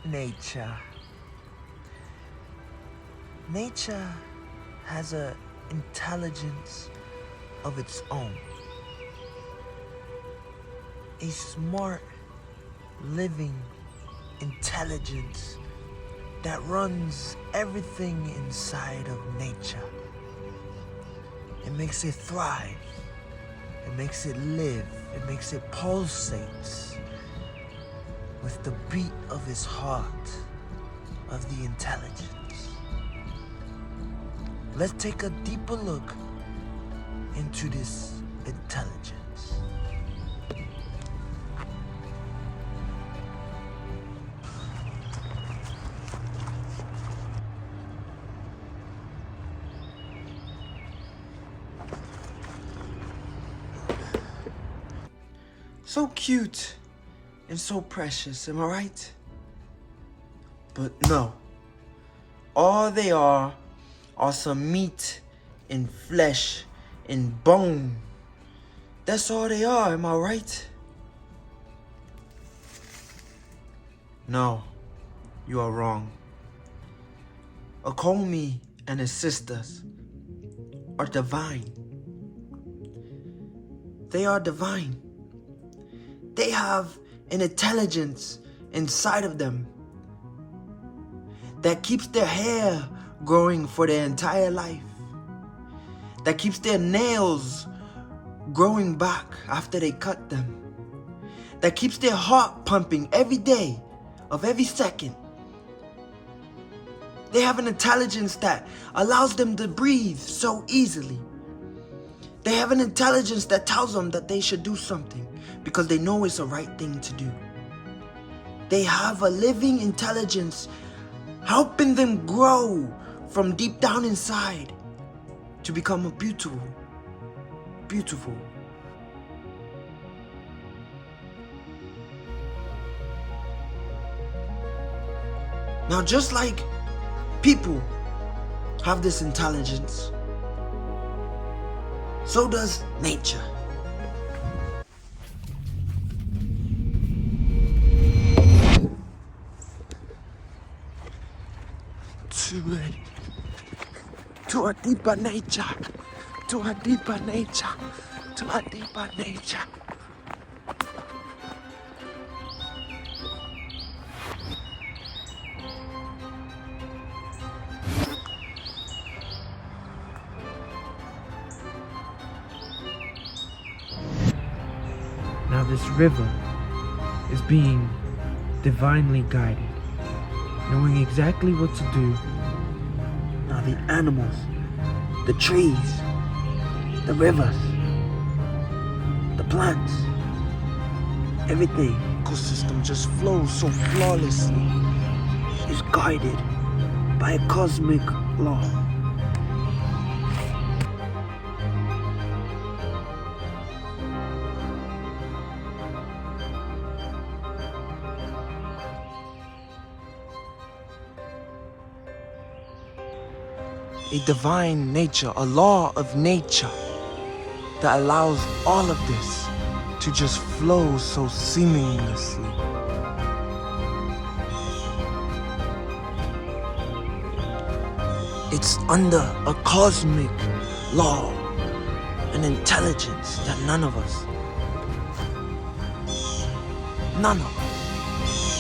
nature. Nature has an intelligence of its own. A smart, living intelligence that runs everything inside of nature. It makes it thrive. It makes it live. It makes it pulsate with the beat of its heart, of the intelligence. Let's take a deeper look into this intelligence. So cute and so precious, am I right? But no. All they are some meat and flesh and bone. That's all they are, am I right? No, you are wrong. Okomi and his sisters are divine. They are divine. They have an intelligence inside of them that keeps their hair growing for their entire life, that keeps their nails growing back after they cut them, that keeps their heart pumping every day of every second. They have an intelligence that allows them to breathe so easily. They have an intelligence that tells them that they should do something because they know it's the right thing to do. They have a living intelligence helping them grow from deep down inside to become a beautiful. Now, just like people have this intelligence, so does nature. To a deeper nature, to a deeper nature, to a deeper nature. Now this river is being divinely guided, knowing exactly what to do. Now the animals, the trees, the rivers, the plants, everything, ecosystem just flows so flawlessly, is guided by a cosmic law. A divine nature, a law of nature that allows all of this to just flow so seamlessly. It's under a cosmic law, an intelligence that none of us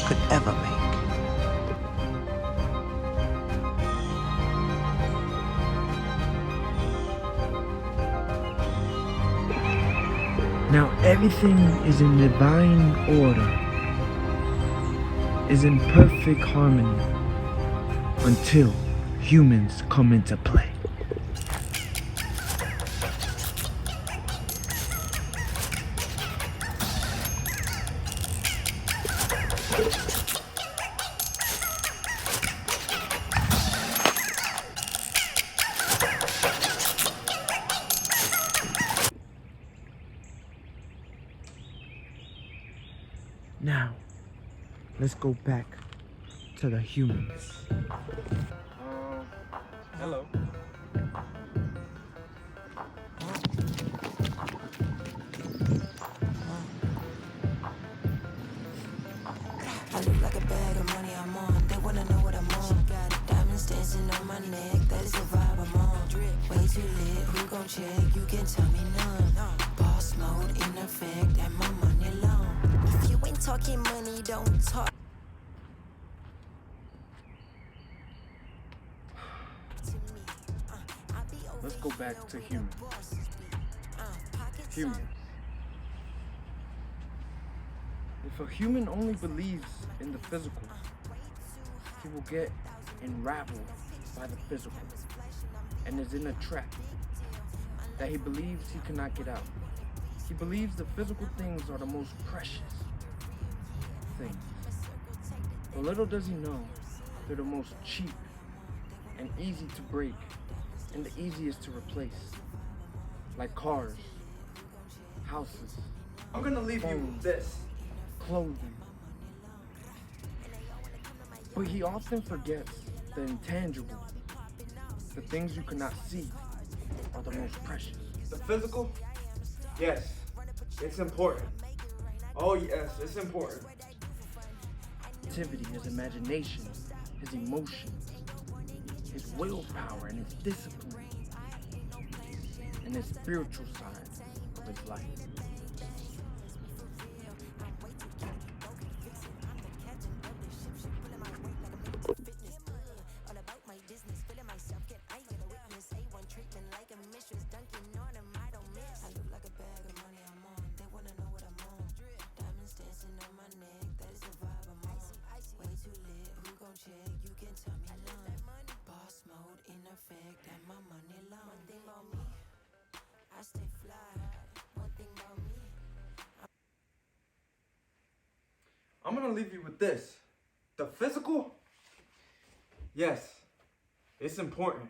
could ever make. Now everything is in divine order, is in perfect harmony until humans come into play. Now, let's go back to the humans. Hello. I look like a bag of money, I'm gon' check? You can tell me none. Boss mode in effect, and my money long. If you ain't talking money, don't talk to me. I be over Let's go back here to where the humans. bosses be. Pockets Humans. on If a human only believes in the physical, he will get enraveled by the physical and is in a trap that he believes he cannot get out. He believes the physical things are the most precious things. But little does he know, they're the most cheap and easy to break and the easiest to replace. Like cars, houses, I'm gonna leave you with this. clothing. But he often forgets the intangible. The things you cannot see are the most precious. The physical? Yes, it's important. Oh yes, it's important. Activity, his imagination, his emotions, his willpower, and his discipline, and his spiritual side of his life. I'm gonna leave you with this. The physical? Yes, it's important.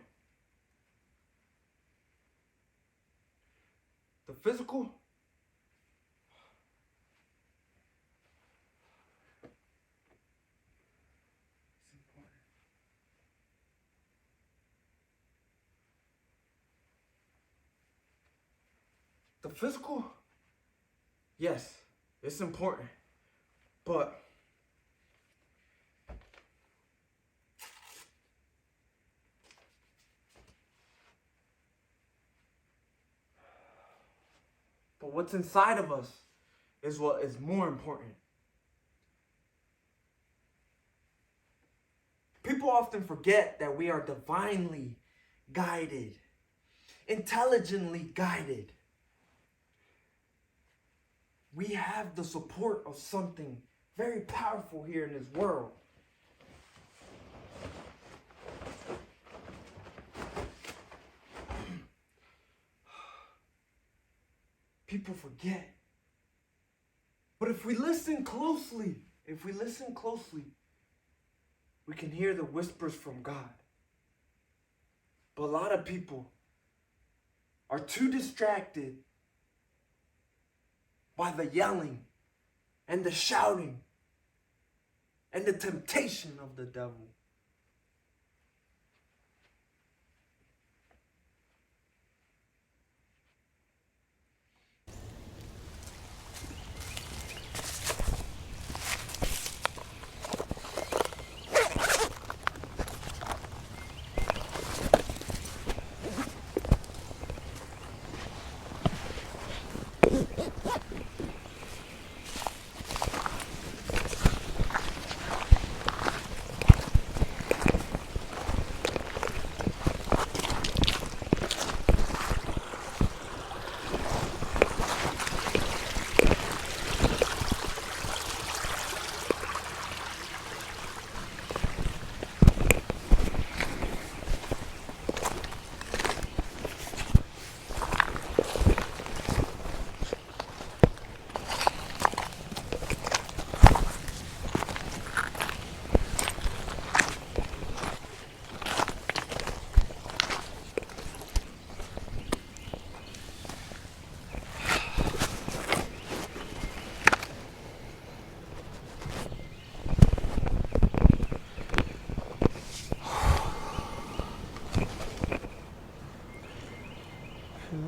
The physical? It's important. The physical? Yes, it's important. But what's inside of us is what is more important. People often forget that we are divinely guided, intelligently guided. We have the support of something very powerful here in this world. People forget. But if we listen closely, we can hear the whispers from God. But a lot of people are too distracted by the yelling and the shouting and the temptation of the devil.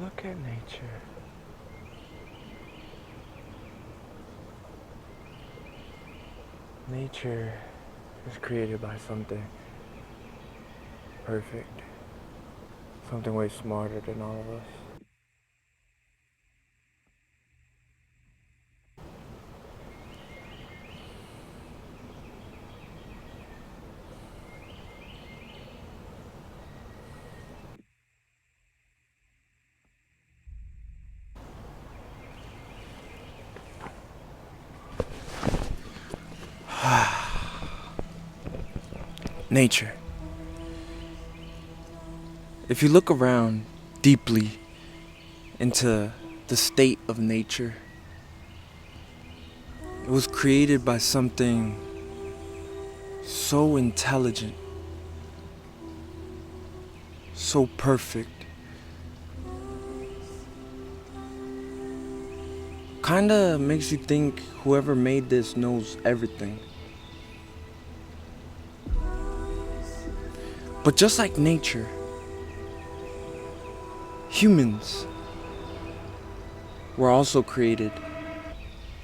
Look at nature. Nature is created by something perfect, Something way smarter than all of us. Nature. If you look around deeply into the state of nature, it was created by something so intelligent, so perfect. Kinda makes you think whoever made this knows everything. But just like nature, humans were also created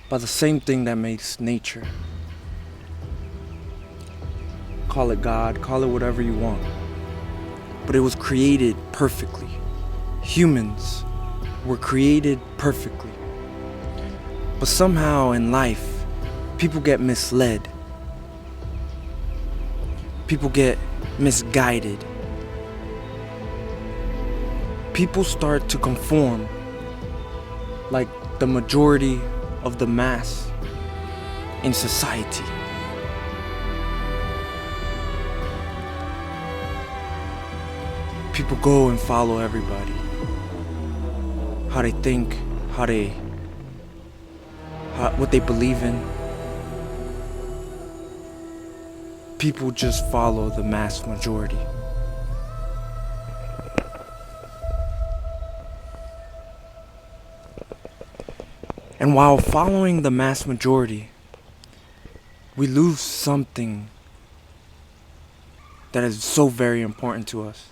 by the same thing that makes nature. Call it God, call it whatever you want. But it was created perfectly. Humans were created perfectly. But somehow in life, people get misled. People get misguided. People start to conform like the majority of the mass in society. People go and follow everybody. How they think, what they believe in. People just follow the mass majority. And while following the mass majority, we lose something that is so very important to us.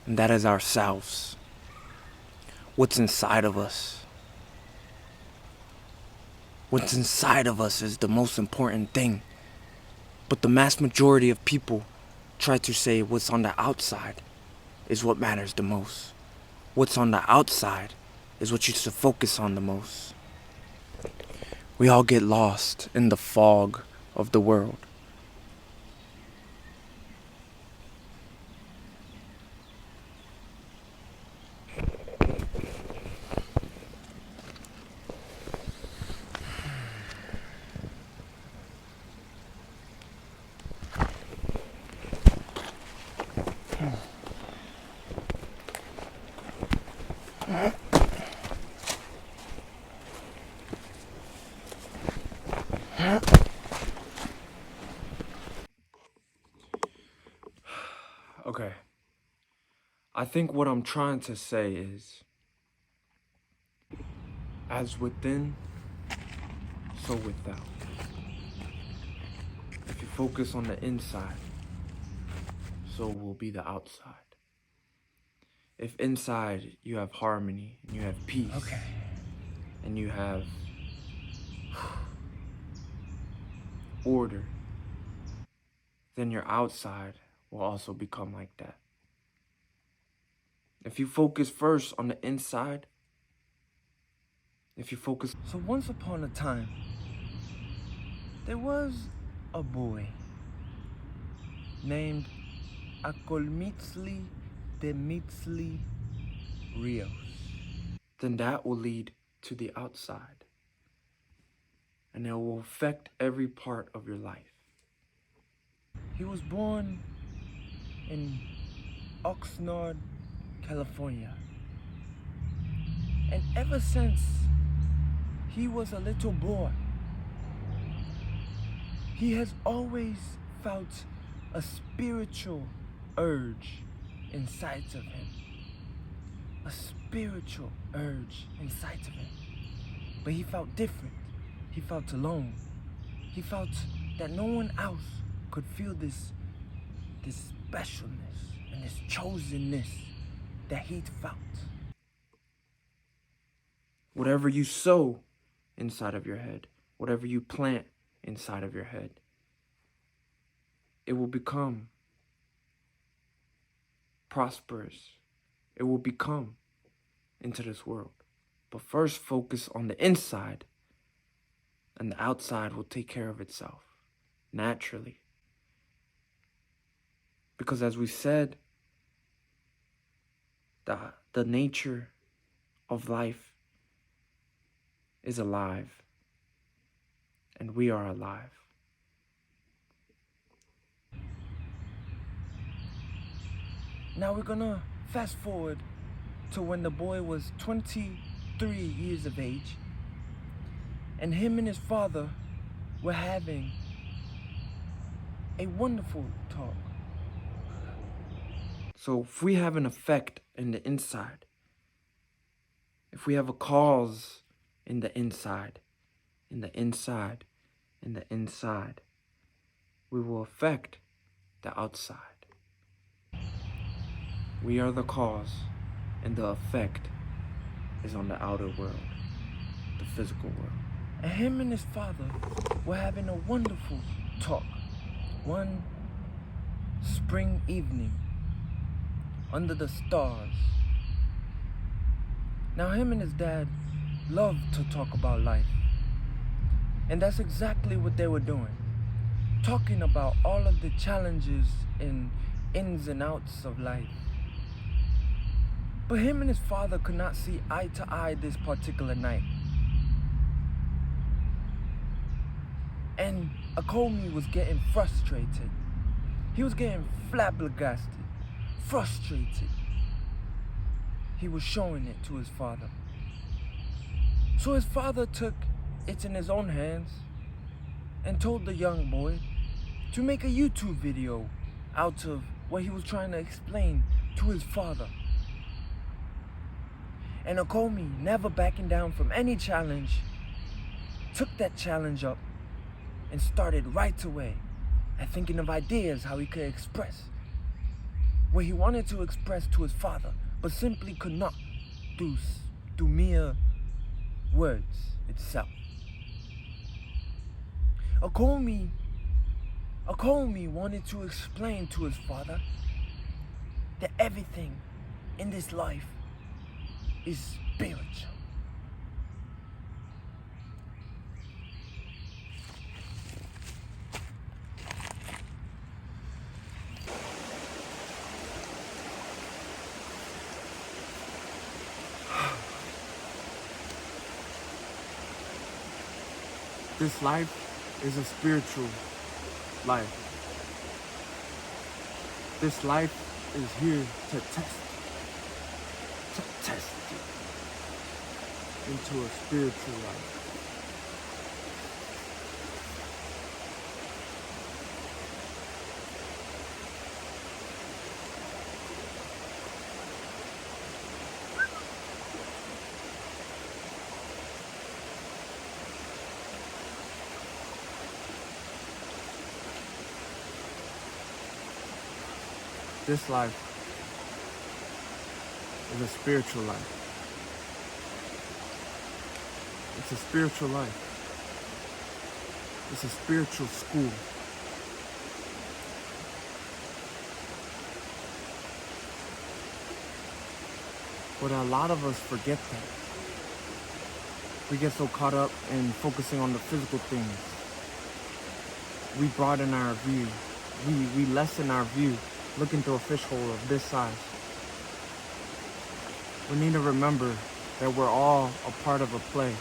And that is ourselves. What's inside of us. What's inside of us is the most important thing. But the mass majority of people try to say what's on the outside is what matters the most. What's on the outside is what you should focus on the most. We all get lost in the fog of the world. Okay. I think what I'm trying to say is, as within, so without. If you focus on the inside, so will be the outside. If inside you have harmony, and you have peace, and you have order, then your outside will also become like that. If you focus first on the inside, So once upon a time, there was a boy named Akolmitzli Demitzli Rios. Then that will lead to the outside. And it will affect every part of your life. He was born in Oxnard, California. And ever since he was a little boy, he has always felt a spiritual urge inside of him. A spiritual urge inside of him. But he felt different. He felt alone. He felt that no one else could feel this specialness and this chosenness that he felt. Whatever you sow inside of your head, whatever you plant inside of your head, it will become prospers, it will become into this world. But first focus on the inside, and the outside will take care of itself naturally. Because as we said, the nature of life is alive, and we are alive. Now we're gonna fast forward to when the boy was 23 years of age, and him and his father were having a wonderful talk. So if we have an effect in the inside, if we have a cause in the inside, we will affect the outside. We are the cause, and the effect is on the outer world, the physical world. And him and his father were having a wonderful talk one spring evening under the stars. Now him and his dad loved to talk about life. And that's exactly what they were doing. Talking about all of the challenges and ins and outs of life. But him and his father could not see eye to eye this particular night. And Akomi was getting frustrated. He was getting flabbergasted, frustrated. He was showing it to his father. So his father took it in his own hands and told the young boy to make a YouTube video out of what he was trying to explain to his father. And Akomi, never backing down from any challenge, took that challenge up and started right away at thinking of ideas how he could express what he wanted to express to his father, but simply could not through mere words itself. Akomi wanted to explain to his father that everything in this life is spiritual. This life is a spiritual life. This life is here to test you into a spiritual life. This life is a spiritual life. It's a spiritual life. It's a spiritual school. But a lot of us forget that. We get so caught up in focusing on the physical things. We broaden our view. We lessen our view. Looking through a fish hole of this size. We need to remember that we're all a part of a play.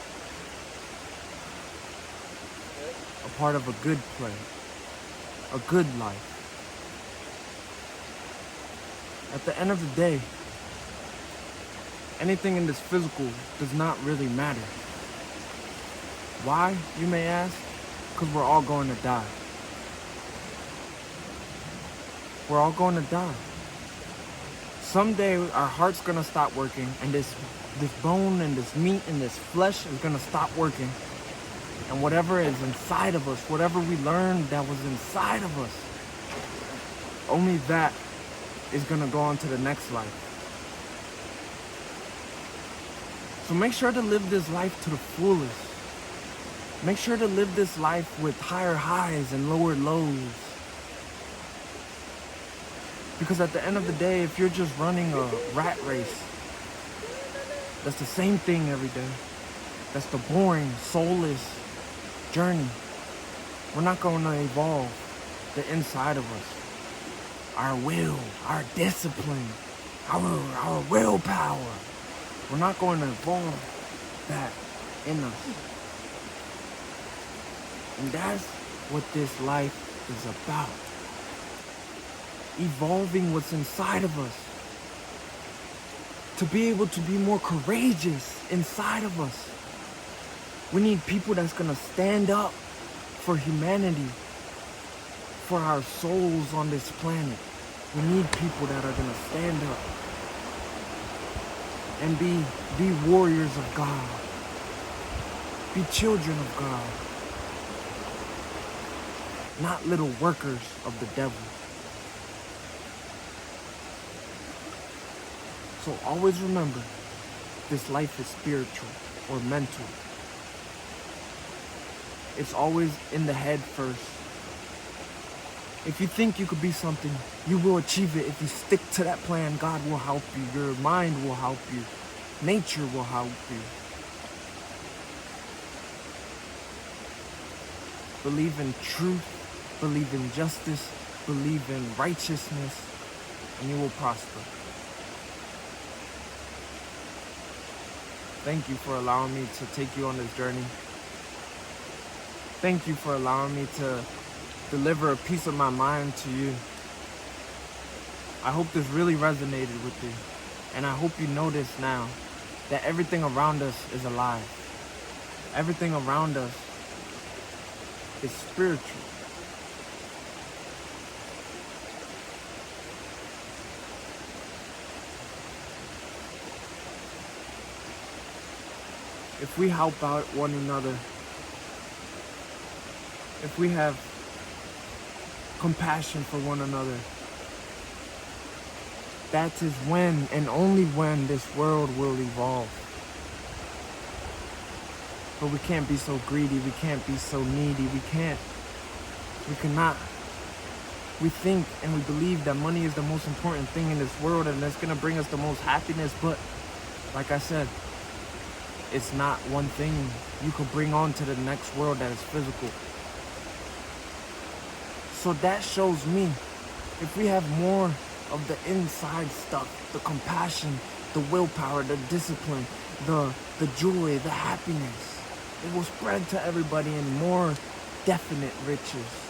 A part of a good play. A good life. At the end of the day, anything in this physical does not really matter. Why, you may ask? Because we're all going to die. We're all going to die. Someday our heart's gonna stop working, and this bone and this meat and this flesh is gonna stop working. And whatever is inside of us, whatever we learned that was inside of us, only that is gonna go on to the next life. So make sure to live this life to the fullest. Make sure to live this life with higher highs and lower lows. Because at the end of the day, if you're just running a rat race, that's the same thing every day. That's the boring, soulless journey. We're not going to evolve the inside of us. Our will, our discipline, our willpower. We're not going to evolve that in us. And that's what this life is about. Evolving what's inside of us. To be able to be more courageous inside of us. We need people that's gonna stand up for humanity, for our souls on this planet. We need people that are gonna stand up and be warriors of God. Be children of God. Not little workers of the devil. So always remember, this life is spiritual or mental. It's always in the head first. If you think you could be something, you will achieve it. If you stick to that plan, God will help you. Your mind will help you. Nature will help you. Believe in truth, believe in justice, believe in righteousness, and you will prosper. Thank you for allowing me to take you on this journey. Thank you for allowing me to deliver a piece of my mind to you. I hope this really resonated with you. And I hope you notice now that everything around us is alive. Everything around us is spiritual. If we help out one another, if we have compassion for one another, that is when and only when this world will evolve. But we can't be so greedy, we can't be so needy, we cannot. We think and we believe that money is the most important thing in this world and that's gonna bring us the most happiness, but like I said, it's not one thing you could bring on to the next world that is physical. So that shows me, if we have more of the inside stuff, the compassion, the willpower, the discipline, the joy, the happiness, it will spread to everybody in more definite riches.